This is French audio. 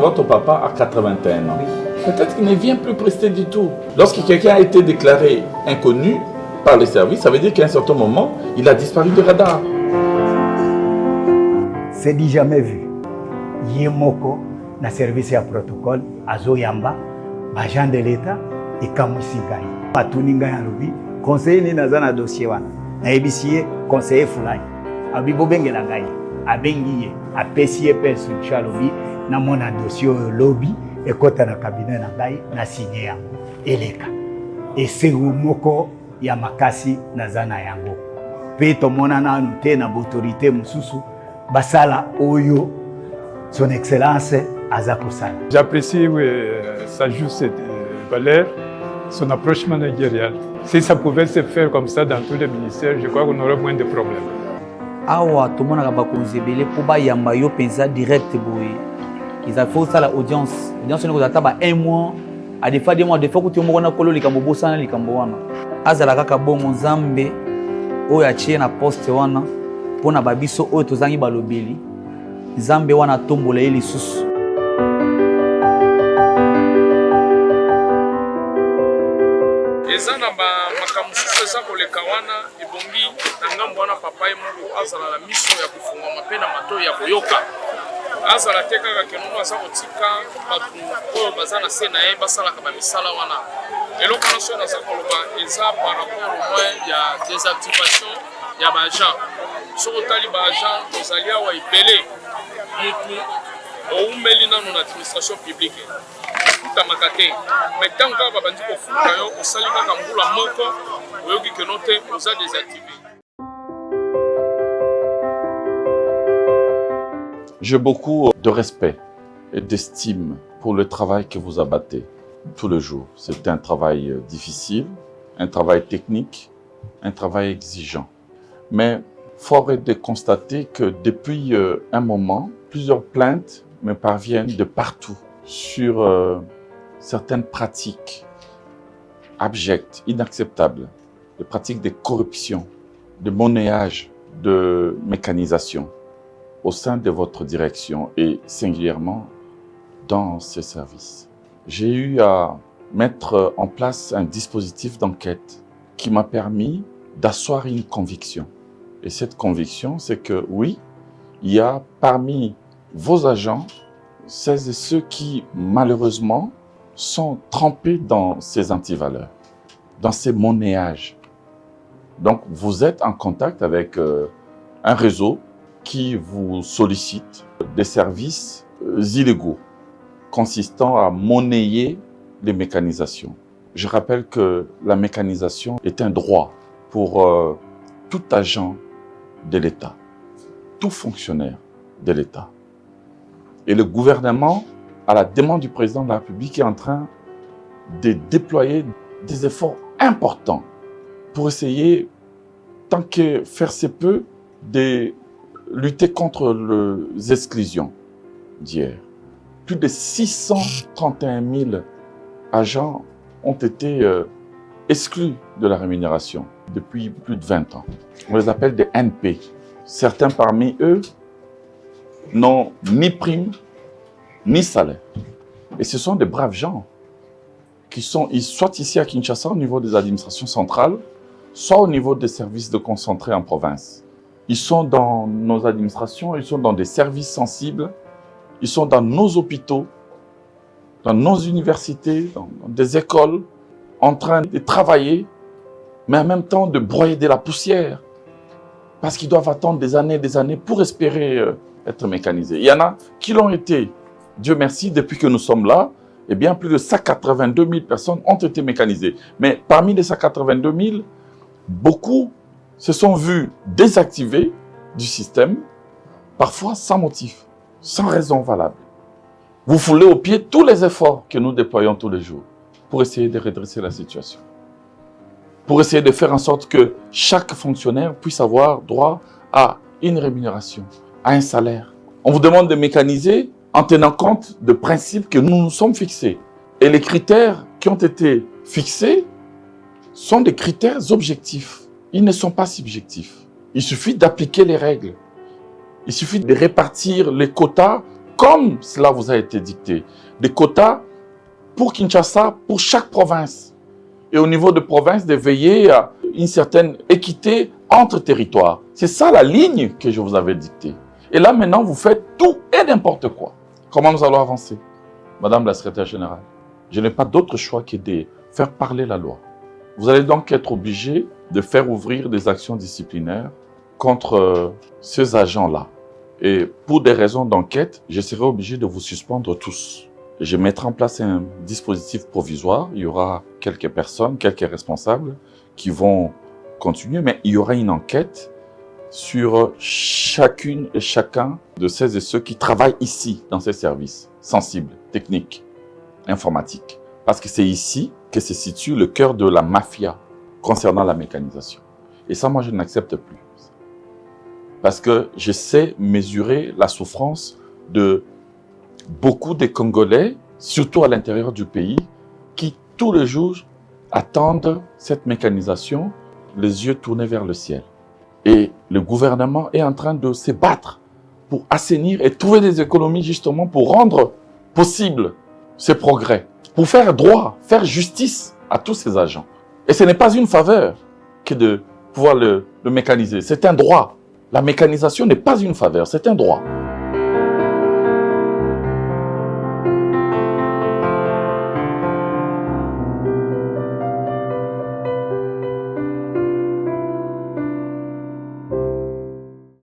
votre papa a 81 ans. Peut-être qu'il ne vient plus prester du tout. Lorsque quelqu'un a été déclaré inconnu par les services, ça veut dire qu'à un certain moment, il a disparu du radar. C'est dit jamais vu. Yemoko, na service à protocole, azoyamba, agent de l'État et Kamusingai. Patuninga yalobi, conseiller ni nazana dossier wana. Na ebisiye conseiller fulani. Abibo bengela ngai, abengiye, apesiye person chalobi na mona dossier lobby et kota na cabinet na ngai na signé yango eleka. Et c'est moko ya makasi nazana yango. Pe to mona na nute na autorité mususu basala oyo son excellence Azakosala. J'apprécie sa juste valeur, son approche managériale. Si ça pouvait se faire comme ça dans tous les ministères, je crois qu'on aurait moins de problèmes. Awa tout le monde a bakonzi belé pour ba yamba yo pensa direct boy. Ils a fait ça la audience. Audience ne taba 1 mois, à des fois 2 mois, des fois que tu mona kolo likambo bosana likambo wana. Azala kaka bongo nzambe oyo achie na poste wana pona babiso oyo tozangi balobeli. Nzambe wana tombola ye lisusu. Eza na makamususu eza koleka wana ebongi na ngambo wana papa ye moko azala na miso ya kofungwama mpe na mato ya koyoka. Azala te kaka kenono aza kotika bato oyo baza na se na ye basalaka bamisala wana. Eloko nyonso oyo naza koloba eza par rapport au moins ya désactivation ya baagent. Soki otali baagent tozali awa ebele mutu oumeli nano na administration publique. Futamaka te. Mais tant que babandi kofuta yo osali kaka mbula moko oyoki keno te oza désactivé. J'ai beaucoup de respect et d'estime pour le travail que vous abattez tous les jours. C'est un travail difficile, un travail technique, un travail exigeant. Mais fort est de constater que depuis un moment, plusieurs plaintes me parviennent de partout sur certaines pratiques abjectes, inacceptables, des pratiques de corruption, de monnayage, de mécanisation au sein de votre direction et singulièrement dans ces services. J'ai eu à mettre en place un dispositif d'enquête qui m'a permis d'asseoir une conviction. Et cette conviction, c'est que oui, il y a parmi vos agents celles et ceux qui, malheureusement, sont trempés dans ces antivaleurs, dans ces monnayages. Donc, vous êtes en contact avec un réseau qui vous sollicite des services illégaux consistant à monnayer les mécanisations. Je rappelle que la mécanisation est un droit pour tout agent de l'État, tout fonctionnaire de l'État. Et le gouvernement, à la demande du président de la République, est en train de déployer des efforts importants pour essayer, tant que faire se peut, de lutter contre les exclusions d'hier. Plus de 631 000 agents ont été exclus de la rémunération depuis plus de 20 ans. On les appelle des NP. Certains parmi eux n'ont ni prime, ni salaire. Et ce sont des braves gens qui sont soit ici à Kinshasa au niveau des administrations centrales, soit au niveau des services de concentrés en province. Ils sont dans nos administrations, ils sont dans des services sensibles, ils sont dans nos hôpitaux, dans nos universités, dans des écoles, en train de travailler, mais en même temps de broyer de la poussière, parce qu'ils doivent attendre des années pour espérer être mécanisés. Il y en a qui l'ont été, Dieu merci, depuis que nous sommes là, eh bien plus de 182 000 personnes ont été mécanisées. Mais parmi les 182 000, beaucoup se sont vus désactivés du système, parfois sans motif, sans raison valable. Vous foulez au pied tous les efforts que nous déployons tous les jours pour essayer de redresser la situation. Pour essayer de faire en sorte que chaque fonctionnaire puisse avoir droit à une rémunération, à un salaire. On vous demande de mécaniser en tenant compte de principes que nous nous sommes fixés. Et les critères qui ont été fixés sont des critères objectifs. Ils ne sont pas subjectifs. Il suffit d'appliquer les règles. Il suffit de répartir les quotas comme cela vous a été dicté, des quotas pour Kinshasa, pour chaque province. Et au niveau de province, de veiller à une certaine équité entre territoires. C'est ça la ligne que je vous avais dictée. Et là, maintenant, vous faites tout et n'importe quoi. Comment nous allons avancer? Madame la secrétaire générale, je n'ai pas d'autre choix que de faire parler la loi. Vous allez donc être obligé de faire ouvrir des actions disciplinaires contre ces agents-là. Et pour des raisons d'enquête, je serai obligé de vous suspendre tous. Je mettrai en place un dispositif provisoire. Il y aura quelques personnes, quelques responsables qui vont continuer, mais il y aura une enquête sur chacune et chacun de celles et ceux qui travaillent ici, dans ces services sensibles, techniques, informatiques. Parce que c'est ici que se situe le cœur de la mafia concernant la mécanisation. Et ça, moi, je n'accepte plus. Parce que je sais mesurer la souffrance de beaucoup de Congolais, surtout à l'intérieur du pays, qui tous les jours attendent cette mécanisation, les yeux tournés vers le ciel. Et le gouvernement est en train de se battre pour assainir et trouver des économies justement pour rendre possible ces progrès, pour faire droit, faire justice à tous ces agents. Et ce n'est pas une faveur que de pouvoir le mécaniser, c'est un droit. La mécanisation n'est pas une faveur, c'est un droit.